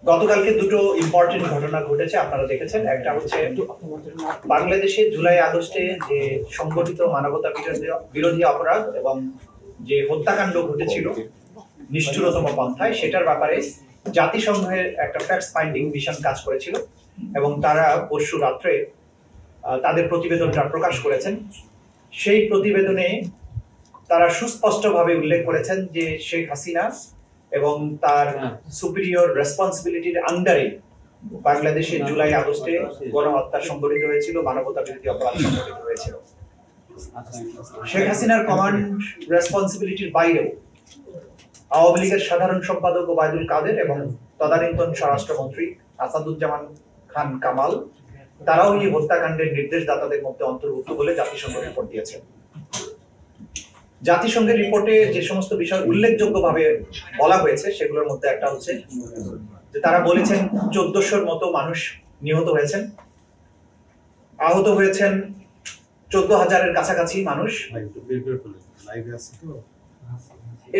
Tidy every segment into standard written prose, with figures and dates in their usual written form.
গতকালকে দুটো ইম্পর্টেন্ট ঘটনা ঘটেছে, আপনারা দেখেছেন। একটা হচ্ছে বাংলাদেশে জুলাই আগস্টে যে সংগঠিত মানবতা বিরোধী অপরাধ এবং যে হত্যাকাণ্ড ঘটেছিল নিষ্ঠুরতম পন্থায়, সেটার ব্যাপারে জাতিসংঘের একটা ফ্যাক্ট ফাইন্ডিং মিশন কাজ করেছিল এবং তারা পরশু রাত্রে তাদের প্রতিবেদনটা প্রকাশ করেছেন। সেই প্রতিবেদনে তারা সুস্পষ্টভাবে উল্লেখ করেছেন যে শেখ হাসিনা এবং তার সুপিরিয়র রেসপন্সিবিলিটির আন্ডারে বাংলাদেশে জুলাই আগস্টে গণহত্যা সংঘটিত হয়েছিল, মানবতা বিরোধী অপরাধ সংঘটিত হয়েছিল। শেখ হাসিনার কমান্ড রেসপন্সিবিলিটির বাইরেও আওয়ামী লীগের সাধারণ সম্পাদক ওবায়দুল কাদের এবং তদানীন্তন স্বরাষ্ট্রমন্ত্রী আসাদুজ্জামান খান কামাল, তারাও এই হত্যাকাণ্ডের নির্দেশদাতাদের মধ্যে অন্তর্ভুক্ত বলে জাতিসংঘ রিপোর্ট দিয়েছে। জাতিসংঘের রিপোর্টে যে সমস্ত বিষয় উল্লেখযোগ্যভাবে বলা হয়েছে সেগুলোর মধ্যে একটা হচ্ছে যে তারা বলেছেন 1400-র মতো মানুষ নিহত হয়েছেন, আহত হয়েছেন 14,000-এর কাছাকাছি মানুষ।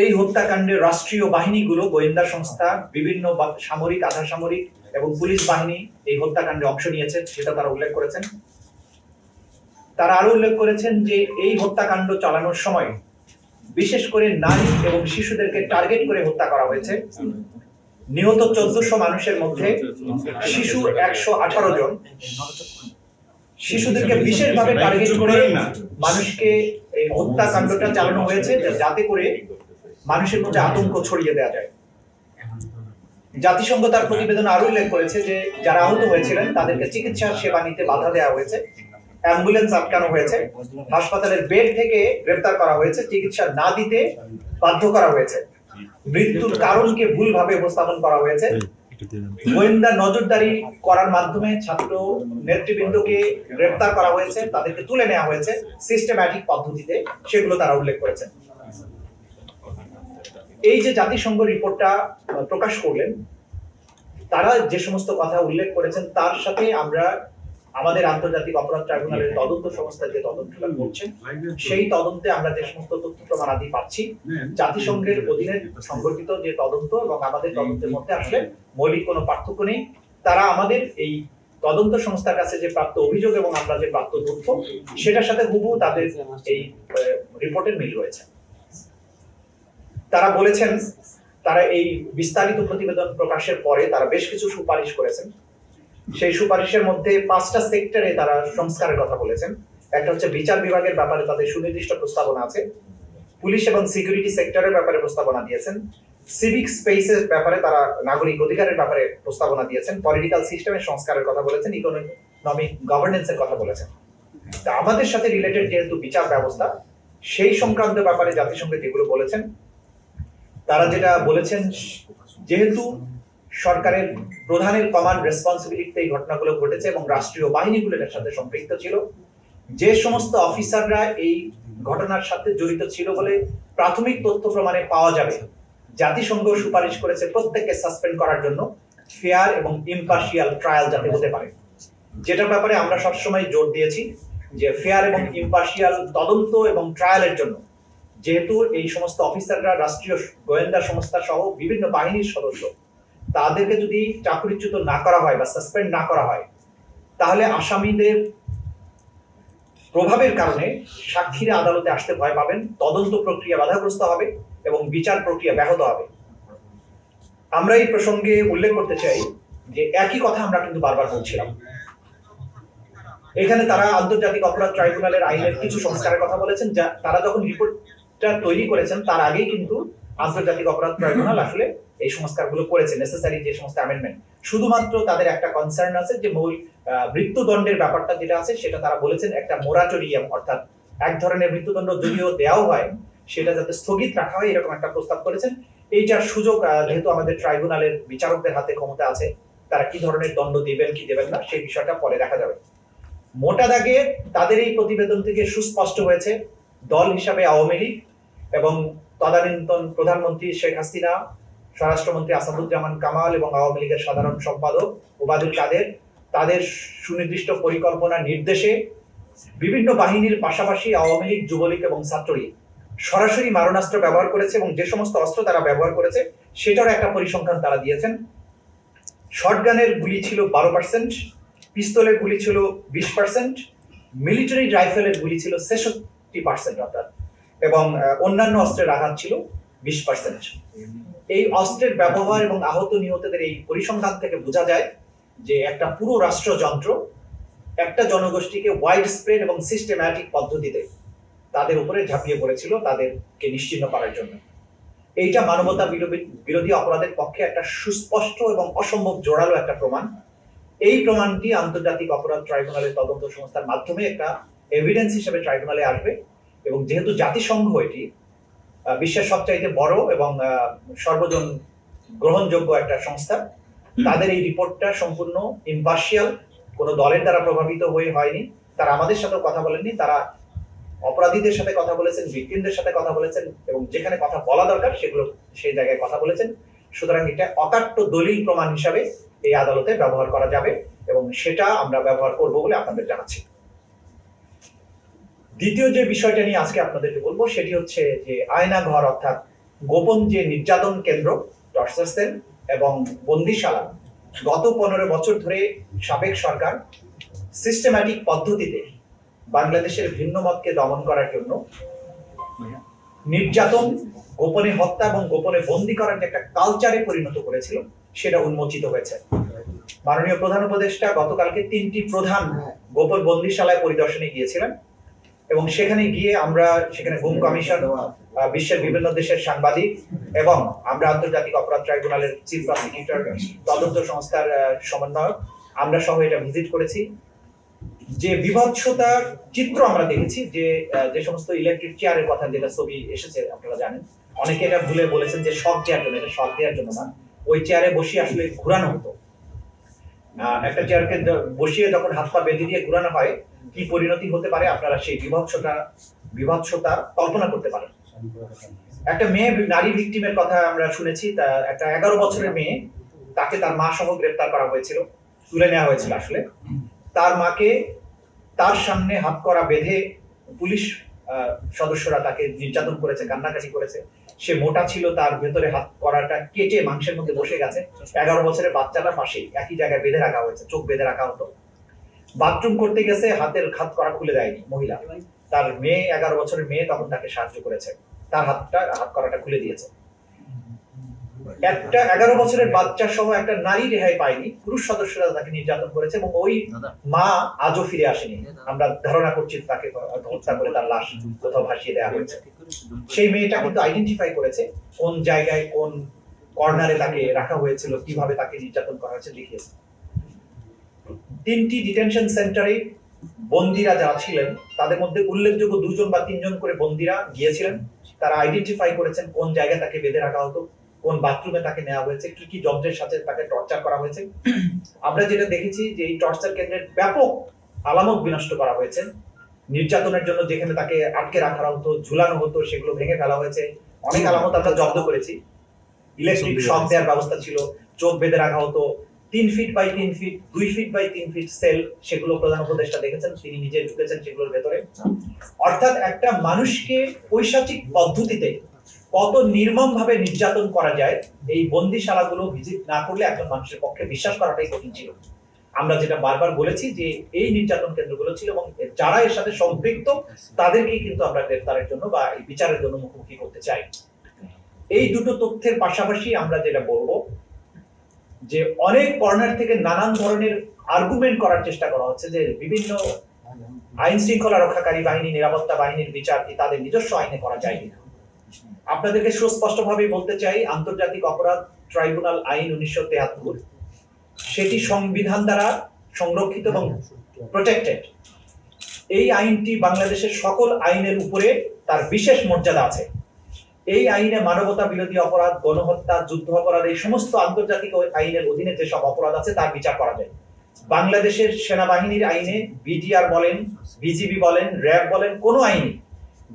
এই হত্যাকাণ্ডে রাষ্ট্রীয় বাহিনীগুলো, গোয়েন্দা সংস্থা, বিভিন্ন সামরিক, আধা সামরিক এবং পুলিশ বাহিনী এই হত্যাকাণ্ডে অংশ নিয়েছে, সেটা তারা উল্লেখ করেছেন। তারা আরো উল্লেখ করেছেন যে এই হত্যাকাণ্ড চালানোর সময় বিশেষ করে নারী এবং শিশুদেরকে টার্গেট করে হত্যা করা হয়েছে। নিহত 1400 মানুষের মধ্যে শিশু 118 জন। শিশুদেরকে বিশেষভাবে টার্গেট করে মানুষকে এই হত্যাকাণ্ডটা চালানো হয়েছে যাতে করে মানুষের মধ্যে আতঙ্ক ছড়িয়ে দেওয়া যায়। জাতিসংঘ তার প্রতিবেদন আরো উল্লেখ করেছে যে যারা আহত হয়েছিলেন তাদেরকে চিকিৎসা সেবা নিতে বাধা দেওয়া হয়েছে, অ্যাম্বুলেন্স আটকানো হয়েছে, হাসপাতালের বেড থেকে গ্রেফতার করা হয়েছে, চিকিৎসা না দিতে বাধ্য করা হয়েছে, মৃত্যুর কারণকে ভুলভাবে উপস্থাপন করা হয়েছে, গোয়েন্দা নজরদারি করার মাধ্যমে ছাত্র নেতৃবৃন্দকে গ্রেফতার করা হয়েছে, তাদেরকে তুলে নেওয়া হয়েছে সিস্টেম্যাটিক পদ্ধতিতে, সেগুলো তারা উল্লেখ করেছে। এই যে জাতিসংঘ রিপোর্টটা প্রকাশ করলেন, তারা যে সমস্ত কথা উল্লেখ করেছেন তার সাথে আমরা আমাদের আন্তর্জাতিক অপরাধ ট্রাইব্যুনালের তদন্ত সংস্থা যে তদন্তটা করছে সেই তদন্তে আমরা যে সমস্ত তথ্য প্রমাণ আদি পাচ্ছি, জাতিসংঘের অধীনে সংগঠিত যে তদন্ত এবং আমাদের তদন্তের মধ্যে আসলে মৌলিক কোনো পার্থক্য নেই। তারা আমাদের এই তদন্ত সংস্থার কাছে যে প্রাপ্ত অভিযোগ এবং আমরা যে প্রাপ্ত তথ্য সেটার সাথে হুবহু তাদের এই রিপোর্টের মিল রয়েছে। তারা বলেছেন তারা এই বিস্তারিত প্রতিবেদন প্রকাশের পরে তারা বেশ কিছু সুপারিশ করেছেন। সেই সুপারিশের মধ্যে 5টা সেক্টরে তারা সংস্কারের কথা বলেছেন। একটা হচ্ছে বিচার বিভাগের ব্যাপারে তাদের সুনির্দিষ্ট প্রস্তাবনা আছে, পুলিশ এবং সিকিউরিটি সেক্টরের ব্যাপারে প্রস্তাবনা দিয়েছেন, সিভিক স্পেসের ব্যাপারে তারা নাগরিক অধিকারের ব্যাপারে প্রস্তাবনা দিয়েছেন, পলিটিক্যাল সিস্টেমের সংস্কারের কথা বলেছেন, ইকোনমিক গভর্নেন্সের কথা বলেছেন। তা আমাদের সাথে রিলেটেড যেহেতু বিচার ব্যবস্থা, সেই সংক্রান্ত ব্যাপারে জাতিসংঘ যেগুলো বলেছেন, তারা যেটা বলেছেন, যেহেতু সরকারের প্রধানের কমান্ড রেসপন্সিবিলিটিতে এই ঘটনাগুলো ঘটেছে এবং রাষ্ট্রীয় বাহিনীগুলো এর সাথে সম্পৃক্ত ছিল, যে সমস্ত অফিসাররা এই ঘটনার সাথে জড়িত ছিল বলে প্রাথমিক তথ্য প্রমাণে পাওয়া যাবে, জাতিসংঘ সুপারিশ করেছে প্রত্যেককে সাসপেন্ড করার জন্য, ফেয়ার এবং ইম্পার্শিয়াল ট্রায়াল যাতে হতে পারে। যেটার ব্যাপারে আমরা সবসময় জোর দিয়েছি যে ফেয়ার এবং ইম্পার্শিয়াল তদন্ত এবং ট্রায়ালের জন্য, যেহেতু এই সমস্ত অফিসাররা রাষ্ট্রীয় গোয়েন্দা সংস্থা সহ বিভিন্ন বাহিনীর সদস্য, তাদেরকে যদি চাকরিচ্যুত না করা হয় বা সাসপেন্ড না করা হয়, তাহলে আসামিদের প্রভাবের কারণে সাক্ষীরা আদালতে আসতে ভয় পাবেন, তদন্ত প্রক্রিয়া বাধাগ্রস্ত হবে এবং বিচার প্রক্রিয়া ব্যাহত হবে। আমরা এই প্রসঙ্গে উল্লেখ করতে চাই যে একই কথা আমরা কিন্তু বারবার বলছিলাম। এখানে তারা আন্তর্জাতিক অপরাধ ট্রাইব্যুনালের আইনের কিছু সংস্কারের কথা বলেছেন, যা তারা যখন রিপোর্টটা তৈরি করেছেন তার আগেই কিন্তু আন্তর্জাতিক অপরাধ ট্রাইব্যুনাল আসলে এই সংস্কারগুলো করেছে, নেসেসারি যে সমস্ত অ্যামেন্ডমেন্ট। শুধুমাত্র তাদের একটা কনসার্ন আছে যে মৃত্যুদণ্ডের ব্যাপারটা যেটা আছে সেটা তারা বলেছেন একটা মোরাটোরিয়াম, অর্থাৎ এক ধরনের মৃত্যুদণ্ড যদিও দেওয়া হয় সেটা যাতে স্থগিত রাখা হয়, এরকম একটা প্রস্তাব করেছেন। এইটার সুযোগ যেহেতু আমাদের ট্রাইব্যুনালের বিচারকদের হাতে ক্ষমতা আছে, তারা কি ধরনের দণ্ড দিবেন কি দেবেন না সেই বিষয়টা পরে দেখা যাবে। মোটা দাগে তাদের এই প্রতিবেদন থেকে সুস্পষ্ট হয়েছে দল হিসাবে আওয়ামী লীগ এবং তদানীন্তন প্রধানমন্ত্রী শেখ হাসিনা, স্বরাষ্ট্রমন্ত্রী আসাদুজ্জামান কামাল এবং আওয়ামী লীগের সাধারণ সম্পাদক ওবায়দুল কাদের তাদের সুনির্দিষ্ট পরিকল্পনা নির্দেশে বিভিন্ন বাহিনীর পাশাপাশি আওয়ামী লীগ, যুবলীগ এবং ছাত্রলীগ সরাসরি মারণাস্ত্র ব্যবহার করেছে এবং যে সমস্ত অস্ত্র তারা ব্যবহার করেছে সেটারও একটা পরিসংখ্যান তারা দিয়েছেন। শটগানের গুলি ছিল 12%, পিস্তলের গুলি ছিল 20%, মিলিটারি রাইফেলের গুলি ছিল 66% অর্থাৎ, এবং অন্যান্য অস্ত্রের আঘাত ছিল 20%। এই অস্ত্রের ব্যবহার এবং আহত নিহতদের এই পরিসংখ্যান থেকে বোঝা যায় যে একটা পুরো রাষ্ট্রযন্ত্র একটা জনগোষ্ঠীকে ওয়াইড স্প্রেড এবং সিস্টেম্যাটিক পদ্ধতিতে তাদের উপরে ঝাঁপিয়ে পড়েছিল তাদেরকে নিশ্চিহ্ন করার জন্য। এইটা মানবতা বিরোধী অপরাধের পক্ষে একটা সুস্পষ্ট এবং অসম্ভব জোরালো একটা প্রমাণ। এই প্রমাণটি আন্তর্জাতিক অপরাধ ট্রাইব্যুনালের তদন্ত সংস্থার মাধ্যমে একটা এভিডেন্স হিসেবে ট্রাইব্যুনালে আসবে, এবং যেহেতু জাতিসংঘ এটি বিশ্বের সবচাইতে বড় এবং সর্বজন গ্রহণযোগ্য একটা সংস্থা, তাদের এই রিপোর্টটা সম্পূর্ণ ইম্পার্শিয়াল, কোনো দলের দ্বারা প্রভাবিত হয়ে হয়নি। তারা আমাদের সাথেও কথা বলেননি, তারা অপরাধীদের সাথে কথা বলেছেন, ভিকটিমদের সাথে কথা বলেছেন, এবং যেখানে কথা বলা দরকার সেগুলো সেই জায়গায় কথা বলেছেন। সুতরাং এটা অকাট্য দলিল প্রমাণ হিসাবে এই আদালতে ব্যবহার করা যাবে, এবং সেটা আমরা ব্যবহার করব বলে আপনাদের জানাচ্ছি। দ্বিতীয় যে বিষয়টা নিয়ে আজকে আপনাদেরকে বলবো সেটি হচ্ছে যে আয়না ঘর অর্থাৎ গোপন যে নির্যাতন কেন্দ্র, টর্চার সেল এবং বন্দিশালা, গত 15 বছর ধরে সাবেক সরকার সিস্টেম্যাটিক পদ্ধতিতে বাংলাদেশের ভিন্ন মতকে দমন করার জন্য নির্যাতন, গোপনে হত্যা এবং গোপনে বন্দী করার যে একটা কালচারে পরিণত করেছিল সেটা উন্মোচিত হয়েছে। মাননীয় প্রধান উপদেষ্টা গতকালকে 3টি প্রধান গোপন বন্দিশালায় পরিদর্শনে গিয়েছিলেন, এবং সেখানে গিয়ে আমরা সেখানে গুম কমিশন, বিশ্বের বিভিন্ন দেশের সাংবাদিক এবং আমরা আন্তর্জাতিক অপরাধ ট্রাইব্যুনালের চিফ প্রসিকিউটর, তদন্ত সংস্থার সমন্বয়ক, আমরা সহ এটা ভিজিট করেছি। যে বিভৎসতার চিত্র আমরা দেখেছি, যে সমস্ত ইলেকট্রিক চেয়ারের কথা, যেটা ছবি এসেছে আপনারা জানেন, অনেকে এটা ভুলে বলেছেন যে শক দেওয়ার জন্য, এটা শক দেওয়ার জন্য না, ওই চেয়ারে বসিয়ে আসলে ঘুরানো হতো। একটা চেয়ারকে বসিয়ে যখন হাত পা বেঁধে দিয়ে ঘুরানো হয় কি পরিণতি হতে পারে আপনারা সেই বিভৎসতা কল্পনা করতে পারেন। একটা মেয়ে নারী ভিকটিমের কথা আমরা শুনেছি, একটা 11 বছরের মেয়ে, তাকে তার মা সহ গ্রেফতার করা হয়েছিল, তুলে নেওয়া হয়েছিল। আসলে তার মাকে তার সামনে হাত করা বেঁধে পুলিশ সদস্যরা তাকে নির্যাতন করেছে, কান্নাকাটি করেছে। সে মোটা ছিল, তার ভেতরে হাত করাটা কেটে মাংসের মধ্যে বসে গেছে। 11 বছরের বাচ্চাটার পাশেই একই জায়গায় বেঁধে রাখা হয়েছে, চোখ বেঁধে রাখা হতো। বাথরুম করতে গেছে, হাতের হাত করা খুলে দেয়নি মহিলা, তার মেয়ে 11 বছরের মেয়ে তখন তাকে সাহায্য করেছে, তার হাত করাটা খুলে দিয়েছে। একটা 11 বছরের বাচ্চা সহ একটা নারী রেহাই পায়নি, পুরুষ সদস্যরা তাকে নির্যাতন করেছে, এবং ওই মা আজও ফিরে আসেনি। আমরা ধারণা করছি তাকে হত্যা করে তার লাশ কোথাও ভাসিয়ে দেওয়া হয়েছে। সেই মেয়েটা কিন্তু আইডেন্টিফাই করেছে কোন জায়গায় কোন কর্নারে তাকে রাখা হয়েছিল, কিভাবে তাকে নির্যাতন করা হয়েছে দেখিয়েছে। 3টি ডিটেনশন সেন্টারে বন্দীরা যারা ছিলেন তাদের মধ্যে উল্লেখযোগ্য 2 জন বা 3 জন করে বন্দীরা গিয়েছিলেন, তারা আইডেন্টিফাই করেছেন কোন জায়গায় তাকে বেঁধে রাখা হতো, কোন বাথরুমে তাকে নেওয়া হয়েছে, কি কি যন্ত্রের সাথে তাকে টর্চার করা হয়েছে। আমরা যেটা দেখেছি যে এই টর্চার কেন্দ্রের ব্যাপক আলামত বিনষ্ট করা হয়েছে। নির্যাতনের জন্য যেখানে তাকে আটকে রাখা হতো, ঝুলানো হতো, সেগুলো ভেঙে ফেলা হয়েছে। অনেক আলামত আমরা জব্দ করেছি। ইলেকট্রিক শক দেওয়ার ব্যবস্থা ছিল, চোখ বেঁধে রাখা হতো, 3 feet by 3 feet, 2 feet by 3 feet cell, সেগুলো প্রধান উপদেষ্টা দেখেছেন, তিনি নিজে ঢুকেছেন সেগুলোর ভেতরে। অর্থাৎ একটা মানুষকে পৈশাচিক পদ্ধতিতে কত নির্মম ভাবে নির্যাতন করা যায়, এই বন্দিশালাগুলো ভিজিট না করলে একজন মানুষের পক্ষে বিশ্বাস করাটাই কঠিন ছিল। আমরা যেটা বারবার বলেছি যে এই নির্যাতন কেন্দ্রগুলো ছিল, এবং যারা এর সাথে সম্পৃক্ত তাদেরকেই কিন্তু আমরা গ্রেফতারের জন্য বা এই বিচারের জন্য মুখোমুখি করতে চাই। এই দুটো তথ্যের পাশাপাশি আমরা যেটা বলবো যে অনেক কর্নার থেকে নানান ধরনের আর্গুমেন্ট করার চেষ্টা করা হচ্ছে যে বিভিন্ন আইন শৃঙ্খলা রক্ষাকারী বাহিনী, নিরাপত্তা বাহিনীর বিচার কি তাদের নিজস্ব আইনে করা যায় কিনা। আপনাদেরকে সুস্পষ্টভাবে বলতে চাই, আন্তর্জাতিক অপরাধ ট্রাইব্যুনাল আইন 1973 সেটি সংবিধান দ্বারা সংরক্ষিত এবং প্রোটেক্টেড। এই আইনটি বাংলাদেশের সকল আইনের উপরে তার বিশেষ মর্যাদা আছে। এই আইনে মানবতা বিরোধী অপরাধ, গণহত্যা, যুদ্ধ অপরাধ, এই সমস্ত আন্তর্জাতিক আইনের অধীনে যেসব অপরাধ আছে তার বিচার করা যায়। বাংলাদেশের সেনাবাহিনীর আইনে, বিডিআর বলেন, বিজিবি বলেন, র্যাব বলেন, কোনো আইনে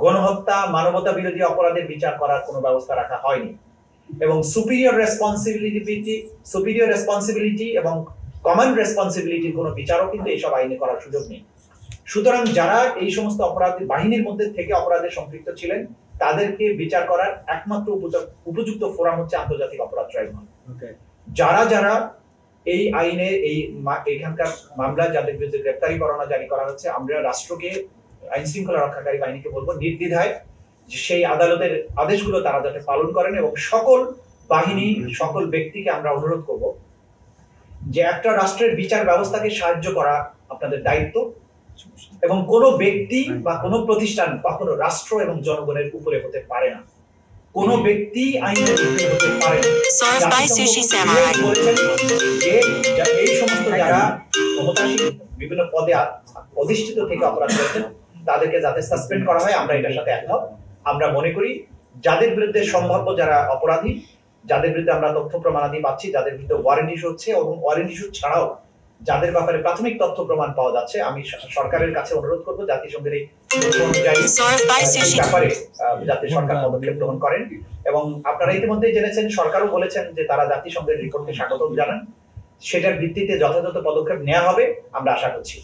গণহত্যা, মানবতা বিরোধী অপরাধের বিচার করার কোনো ব্যবস্থা রাখা হয়নি। এবং সুপিরিয়র রেসপন্সিবিলিটি এবং কমন রেসপন্সিবিলিটির কোনো বিচারও কিন্তু এইসব আইনে করার সুযোগ নেই। সুতরাং যারা এই সমস্ত অপরাধ বাহিনীর মধ্যে থেকে অপরাধে সম্পৃক্ত ছিলেন তাদেরকে বিচার করার একমাত্র উপযুক্ত ফোরাম হচ্ছে আন্তর্জাতিক অপরাধ ট্রাইব্যুনাল। যারা এই আইনে এখানকার মামলা যাদের বিরুদ্ধে গ্রেপ্তারি পরোয়ানা জারি করা হচ্ছে, আমরা রাষ্ট্রকে, আইন শৃঙ্খলা রক্ষাকারী বাহিনীকে বলবো নির্দ্বিধায় যে সেই আদালতের আদেশগুলো তারা যাতে পালন করেন, এবং সকল বাহিনী, সকল ব্যক্তিকে আমরা অনুরোধ করব যে একটা রাষ্ট্রের বিচার ব্যবস্থাকে সাহায্য করা আপনাদের দায়িত্ব, এবং কোনো ব্যক্তি বা কোনো প্রতিষ্ঠান কখনো রাষ্ট্র এবং জনগণের উপরে হতে পারে না। কোন ব্যক্তি আইনের উপরে হতে পারে না। যে এই সমস্ত যারা ক্ষমতাসীন বিভিন্ন পদে অধিষ্ঠিত থেকে অপরাধ করেছেন তাদেরকে যাতে সাসপেন্ড করা হয়, আমরা এটার সাথে একমত। আমরা মনে করি যাদের বিরুদ্ধে সম্ভাব্য যারা অপরাধী, যাদের বিরুদ্ধে আমরা তথ্য প্রমাণাদি পাচ্ছি, যাদের বিরুদ্ধে ওয়ারেন্ট ইস্যু হচ্ছে এবং ওয়ারেন্ট ইস্যু ছাড়াও যাদের ব্যাপারে প্রাথমিক তথ্য প্রমাণ পাওয়া যাচ্ছে, আমি সরকারের কাছে অনুরোধ করব জাতিসংঘের এই ব্যাপারে যাতে সরকার পদক্ষেপ গ্রহণ করেন। এবং আপনারা ইতিমধ্যেই জেনেছেন, সরকারও বলেছেন যে তারা জাতিসংঘের রিপোর্টকে স্বাগত জানান, সেটার ভিত্তিতে যথাযথ পদক্ষেপ নেওয়া হবে আমরা আশা করছি।